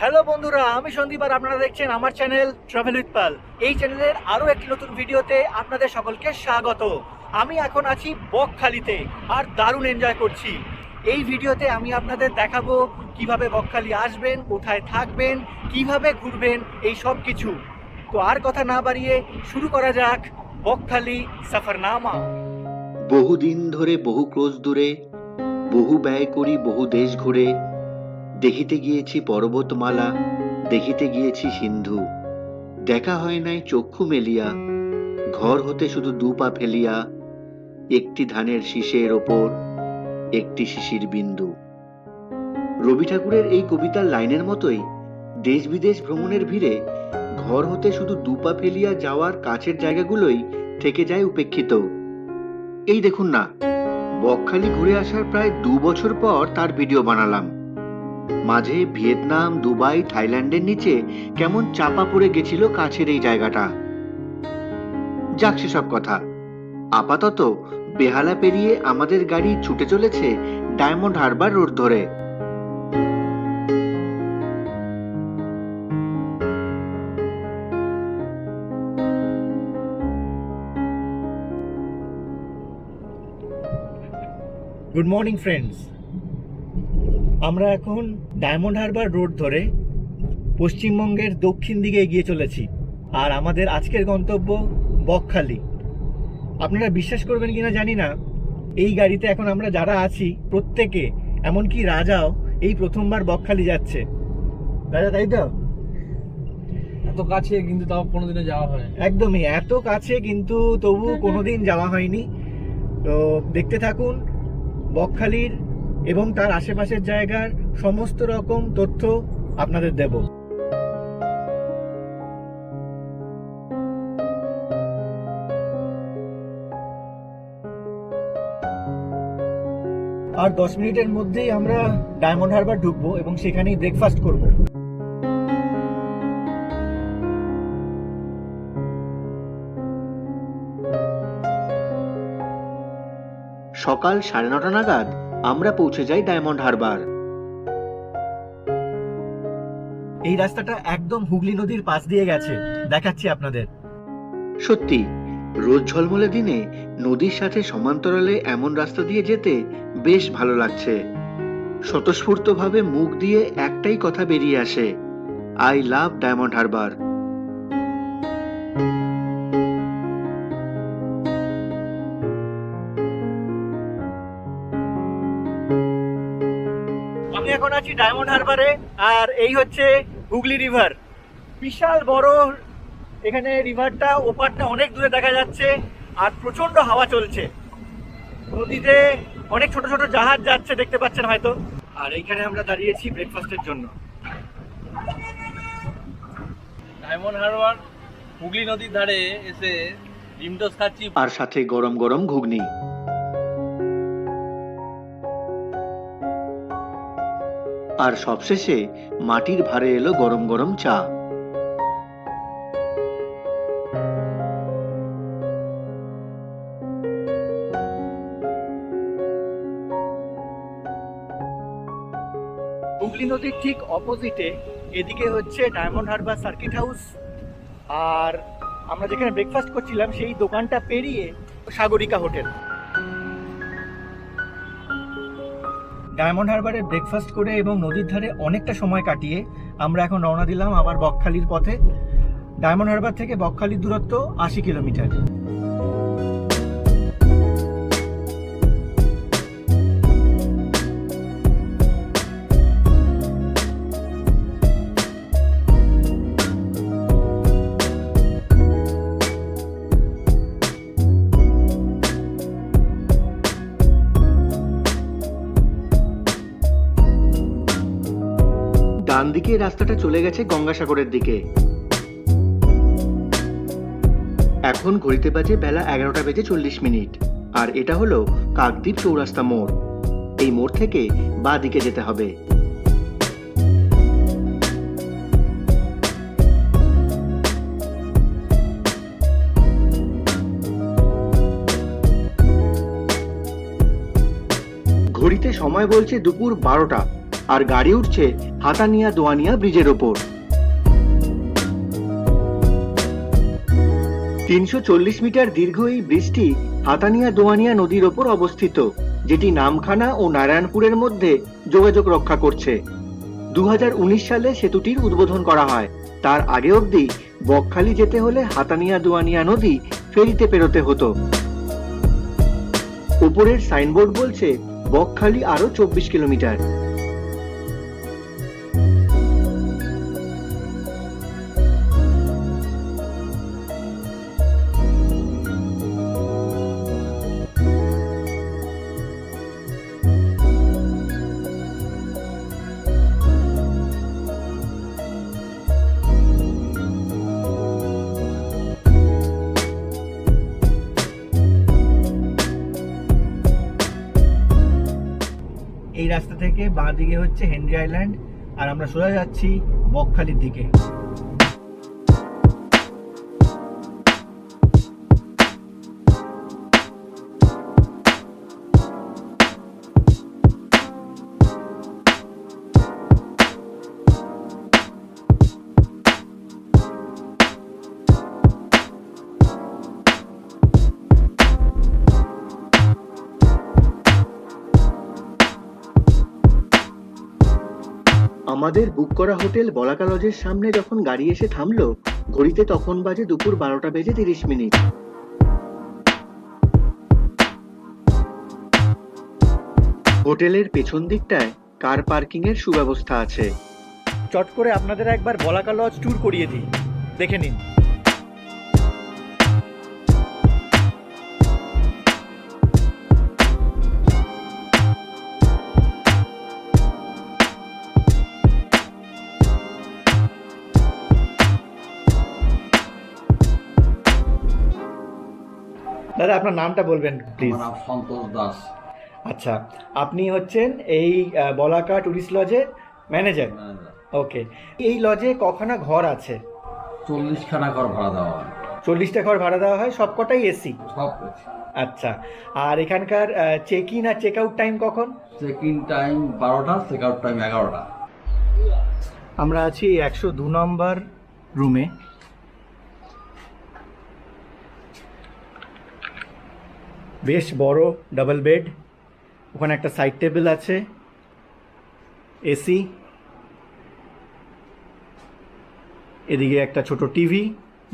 Hello বন্ধুরা, আমি সন্দীপ আর আপনারা দেখছেন আমার চ্যানেল ট্রাভেল উইথ পাল। এই চ্যানেলের আরও একটি নতুন ভিডিওতে আপনাদের সকলকে স্বাগত। আমি এখন আছি বকখালিতে আর দারুণ এনজয় করছি। এই ভিডিওতে আমি আপনাদের দেখাবো কিভাবে বকখালি আসবেন, কোথায় থাকবেন, কিভাবে ঘুরবেন, এই সব কিছু। তো আর কথা না বাড়িয়ে শুরু করা যাক বকখালি সফরনামা। বহুদিন ধরে বহু ক্রোশ দূরে, বহু ব্যয় করি বহু দেশ ঘুরে, দেখিতে গিয়েছি পর্বতমালা, দেখিতে গিয়েছি সিন্ধু। দেখা হয় নাই চক্ষু মেলিয়া, ঘর হতে শুধু দু পা ফেলিয়া, একটি ধানের শীষের ওপর একটি শিশির বিন্দু। রবি ঠাকুরের এই কবিতার লাইনের মতোই দেশ বিদেশ ভ্রমণের ভিড়ে ঘর হতে শুধু দু পা ফেলিয়া যাওয়ার কাছের জায়গাগুলোই থেকে যায় উপেক্ষিত। এই দেখুন না, বকখালি ঘুরে আসার প্রায় 2 বছর পর তার ভিডিও বানালাম। মাঝে ভিয়েতনাম, দুবাই, থাইল্যান্ডের নিচে কেমন চাপা পড়ে গেছিল কাছের এই জায়গাটা। যাক সেসব কথা, আপাতত বেহালা পেরিয়ে আমাদের গাড়ি ছুটে চলেছে ডায়মন্ড হারবার রোড ধরে। গুড মর্নিং ফ্রেন্ডস, আমরা এখন ডায়মন্ড হারবার রোড ধরে পশ্চিমবঙ্গের দক্ষিণ দিকে এগিয়ে চলেছি। আর আমাদের আজকের গন্তব্য বকখালি। আপনারা বিশ্বাস করবেন কিনা জানি না, এই গাড়িতে এখন আমরা যারা আছি প্রত্যেকে, এমনকি রাজাও এই প্রথমবার বকখালি যাচ্ছে। রাজা, তাই তো? এত কাছে কিন্তু তাও কোনোদিনও যাওয়া হয় না। একদমই এত কাছে কিন্তু তবু কোনোদিন যাওয়া হয়নি। তো দেখতে থাকুন বকখালির এবং তার আশেপাশের জায়গার সমস্ত রকম তথ্য আপনাদের দেব। আর 10 মিনিটের মধ্যেই আমরা ডায়মন্ড হারবার ঢুকবো এবং সেখানেই ব্রেকফাস্ট করব। সকাল 9:30 নাগাদ আমরা পৌঁছে যাই ডায়মন্ড হারবার। এই রাস্তাটা একদম হুগলি নদীর পাশ দিয়ে গেছে, দেখাচ্ছি আপনাদের। সত্যি, রোদ ঝলমলে দিনে নদীর সাথে সমান্তরালে এমন রাস্তা দিয়ে যেতে বেশ ভালো লাগছে। স্বতঃস্ফূর্তভাবে মুখ দিয়ে একটাই কথা বেরিয়ে আসে, আই লাভ ডায়মন্ড হারবার। আমি এখন আছি ডায়মন্ড হারবারে, আর এই হচ্ছে হুগলি রিভার। বিশাল বড় এখানে রিভারটা, ওপারটা অনেক দূরে দেখা যাচ্ছে আর প্রচন্ড হাওয়া চলছে। নদীতে অনেক ছোট ছোট জাহাজ যাচ্ছে, দেখতে পাচ্ছেন হয়তো। আর এইখানে আমরা দাঁড়িয়েছি ব্রেকফাস্টের জন্য। ডায়মন্ড হারবার হুগলি নদীর ধারে এসে ডিম টোস্ট খাচ্ছি, আর সাথে গরম গরম ঘুগনি। আর সবশেষে মাটির ভারে এলো গরম গরম চা। হুগলি নদীর ঠিক অপোজিটে এদিকে হচ্ছে ডায়মন্ড হারবার সার্কিট হাউস। আর আমরা যেখানে ব্রেকফাস্ট করছিলাম সেই দোকানটা পেরিয়ে সাগরিকা হোটেল। ডায়মন্ড হারবারে ব্রেকফাস্ট করে এবং নদীর ধারে অনেকটা সময় কাটিয়ে আমরা এখন রওনা দিলাম আবার বকখালির পথে। ডায়মন্ড হারবার থেকে বকখালির দূরত্ব 80 কিলোমিটার। ডান দিকে রাস্তাটা চলে গেছে গঙ্গাসাগরের দিকে। এখন ঘড়িতে বাজে বেলা 11:40। আর এটা হলো কাকদ্বীপ চৌরাস্তা মোড়। এই মোড় থেকে বাঁ দিকে যেতে হবে। ঘড়িতে সময় বলছে দুপুর 12টা। আর গাড়ি উঠছে হাতানিয়া দোয়ানিয়া ব্রিজের ওপর। 340 মিটার দীর্ঘ এই ব্রিজটি হাতানিয়া দোয়ানিয়া নদীর ওপর অবস্থিত, যেটি নামখানা ও নারায়ণপুরের মধ্যে যোগাযোগ রক্ষা করছে। 2019 সালে সেতুটির উদ্বোধন করা হয়। তার আগে অবধি বকখালি যেতে হলে হাতানিয়া দোয়ানিয়া নদী ফেরিতে পেরোতে হতো। উপরের সাইনবোর্ড বলছে বকখালি আরো 24 কিলোমিটার। এই রাস্তা থেকে বাঁ দিকে হচ্ছে হেনরি আইল্যান্ড, আর আমরা সোজা যাচ্ছি বকখালির দিকে। আমাদের বুক করা হোটেল বলাকা লজের সামনে যখন গাড়ি এসে থামলো, ঘড়িতে তখন বাজে দুপুর 12:30। হোটেলের পেছন দিকটায় কার পার্কিং এর সুব্যবস্থা আছে। চট করে আপনাদের একবার বলাকা লজ ট্যুর করিয়ে দিই, দেখে নিন। দাদা, আপনার নামটা বলবেন প্লিজ। আমার নাম সন্তোষ দাস। আচ্ছা, আপনি হচ্ছেন এই বলাকা টুরিস্ট লজের ম্যানেজার। ওকে, এই লজে কখানা ঘর আছে? 40খানা ঘর ভাড়া দেওয়া হয়। 40টা ঘর ভাড়া দেওয়া হয়, সবকটাই এসি? সব কিছু। আচ্ছা, আর এখানকার চেক ইন আর চেক আউট টাইম কখন? চেক ইন টাইম 12টা, চেক আউট টাইম 11টা। আমরা আছি 102 নম্বর রুমে। বেশ বড় ডাবল বেড, ওখানে একটা সাইড টেবিল আছে, এসি, এদিকে একটা ছোট টিভি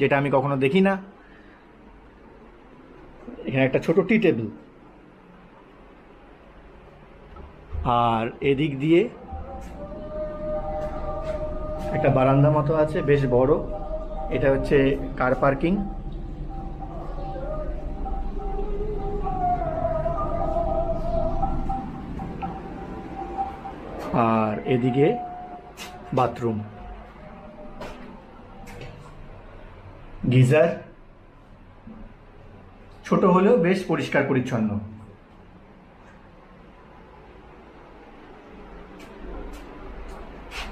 যেটা আমি কখনো দেখি না, এখানে একটা ছোট টি টেবিল, আর এদিক দিয়ে একটা বারান্দা মতো আছে বেশ বড়, এটা হচ্ছে কার পার্কিং। আর এদিকে বাথরুম, গিজার, ছোট হলেও বেশ পরিষ্কার পরিচ্ছন্ন।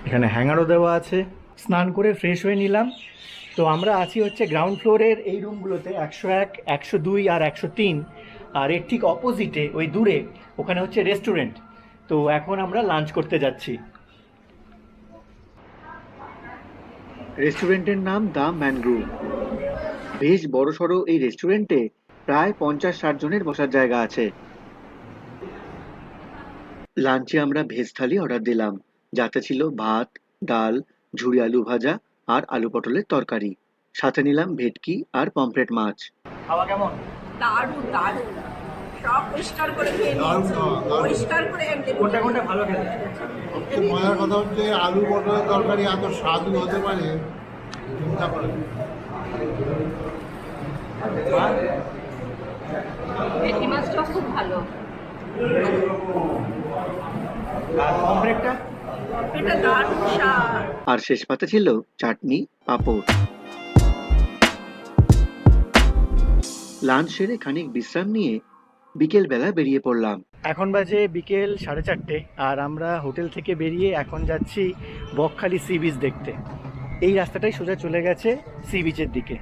এখানে হ্যাঙ্গারও দেওয়া আছে। স্নান করে ফ্রেশ হয়ে নিলাম। তো আমরা আছি হচ্ছে গ্রাউন্ড ফ্লোরের এই রুমগুলোতে, 101, 102 আর 103। আর এর ঠিক অপোজিটে ওই দূরে ওখানে হচ্ছে রেস্টুরেন্ট। তো এখন আমরা লাঞ্চ করতে যাচ্ছি। রেস্টুরেন্টের নাম দ্য ম্যানগ্রোভ। বেশ বড়সড় এই রেস্টুরেন্টে প্রায় 50-60 জনের বসার জায়গা আছে। লাঞ্চে আমরা ভেজ থালি অর্ডার দিলাম, যাতে ছিল ভাত, ডাল, ঝুরি আলু ভাজা আর আলু পটলের তরকারি। সাথে নিলাম ভেটকি আর পমফ্রেট মাছ। খাওয়া কেমন? দারুণ দারুণ, সব পরিষ্কার করে খেয়ে নিয়েছি, পরিষ্কার করে কোনটা কোনটা ভালো খেতে? সবচেয়ে মজার কথা হচ্ছে আলু পটলের তরকারি এত স্বাদু হতে পারে চিন্তা করে। ভেটকি মাছটাও খুব ভালো। আর পমফ্রেটটা? এটা দারুণ স্বাদ। আর শেষ পাতে ছিল চাটনি, পাঁপড়। লাঞ্চ সেরে খানিক বিশ্রাম নিয়ে বিকেল বেলা বেরিয়ে পড়লাম। এখন বাজে বিকেল 4:30, আর আমরা হোটেল থেকে বেরিয়ে এখন যাচ্ছি বকখালি সি বিচ দেখতে। এই রাস্তাটাই সোজা চলে গেছে সি বিচের দিকে।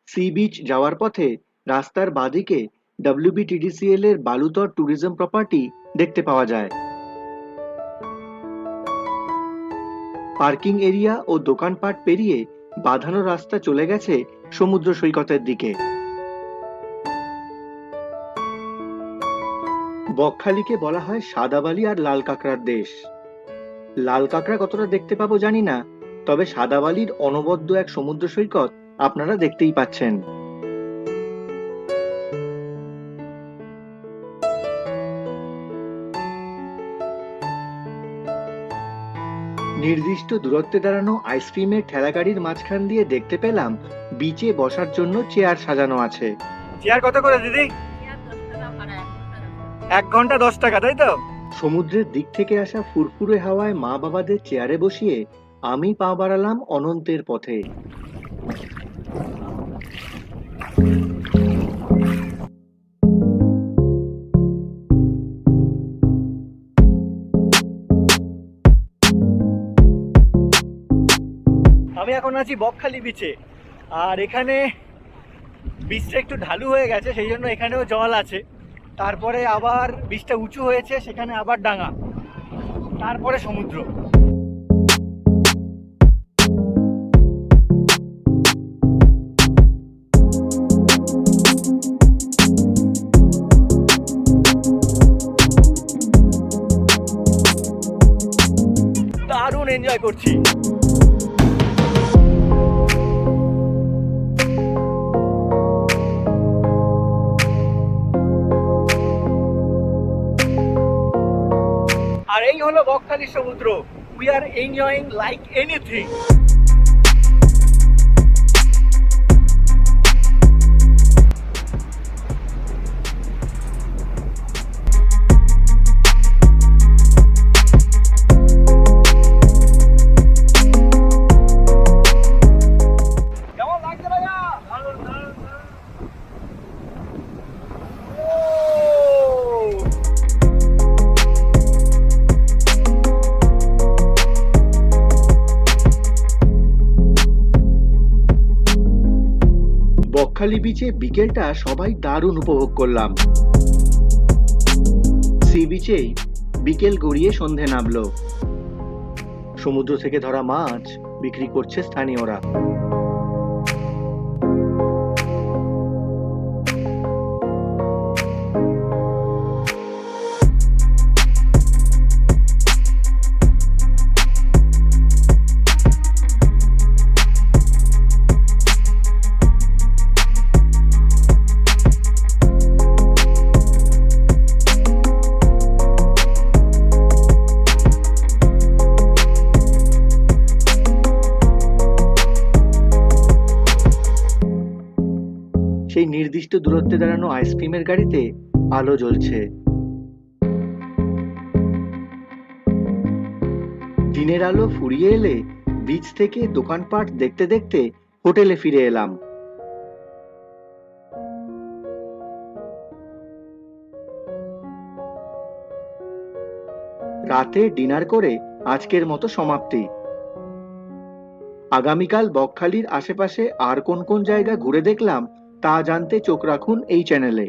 সি বিচ যাওয়ার পথে রাস্তার বাঁদিকে WBTDCL এর বালুতর ট্যুরিজম প্রপার্টি দেখতে পাওয়া যায়। পার্কিং এরিয়া ও দোকানপাট পেরিয়ে বাঁধানো রাস্তা চলে গেছে সমুদ্র সৈকতের দিকে। বকখালিকে বলা হয় সাদা বালি আর লাল কাঁকড়ার দেশ। লাল কাঁকড়া কতটা দেখতে পাবো জানি না, তবে সাদা বালির অনবদ্য এক সমুদ্র সৈকত আপনারা দেখতেই পাচ্ছেন। নির্দিষ্ট দূরত্বে দাঁড়ানো আইসক্রিমের ঠেলাগাড়ির মাঝখান দিয়ে দেখতে পেলাম বিচে বসার জন্য চেয়ার সাজানো আছে। চেয়ার কত করে দিদি? 1 ঘন্টা 10 টাকা, তাই তো? সমুদ্রের দিক থেকে আসা ফুরফুরে হাওয়ায় মা বাবাদের চেয়ারে বসিয়ে আমি পা বাড়ালাম অনন্তের পথে। আমি এখন আছি বকখালি বিচে, আর এখানে বীজটা একটু ঢালু হয়ে গেছে, সেই জন্য এখানেও জল আছে। তারপরে আবার বীজটা উঁচু হয়েছে, সেখানে আবার ডাঙা, তারপরে সমুদ্র। দারুণ এনজয় করছি। আর এই হলো বকখালি সমুদ্র। We are enjoying like anything. কেমন লাগছে ভাইয়া? দারুণ, দারুণ, দারুণ। ও! বকখালি বিচে বিকেলটা সবাই দারুণ উপভোগ করলাম। সি বিচেই বিকেল গড়িয়ে সন্ধে নামলো। সমুদ্র থেকে ধরা মাছ বিক্রি করছে স্থানীয়রা। সেই নির্দিষ্ট দূরত্বে দাঁড়ানো আইসক্রিমের গাড়িতে আলো জ্বলছে। দিনের আলো ফুরিয়ে এলে বিচ থেকে দোকানপাট দেখতে দেখতে হোটেলে ফিরে এলাম। রাতে ডিনার করে আজকের মতো সমাপ্তি। আগামীকাল বকখালির আশেপাশে আর কোন কোন জায়গা ঘুরে দেখলাম তা জানতে চোখ রাখুন এই চ্যানেলে।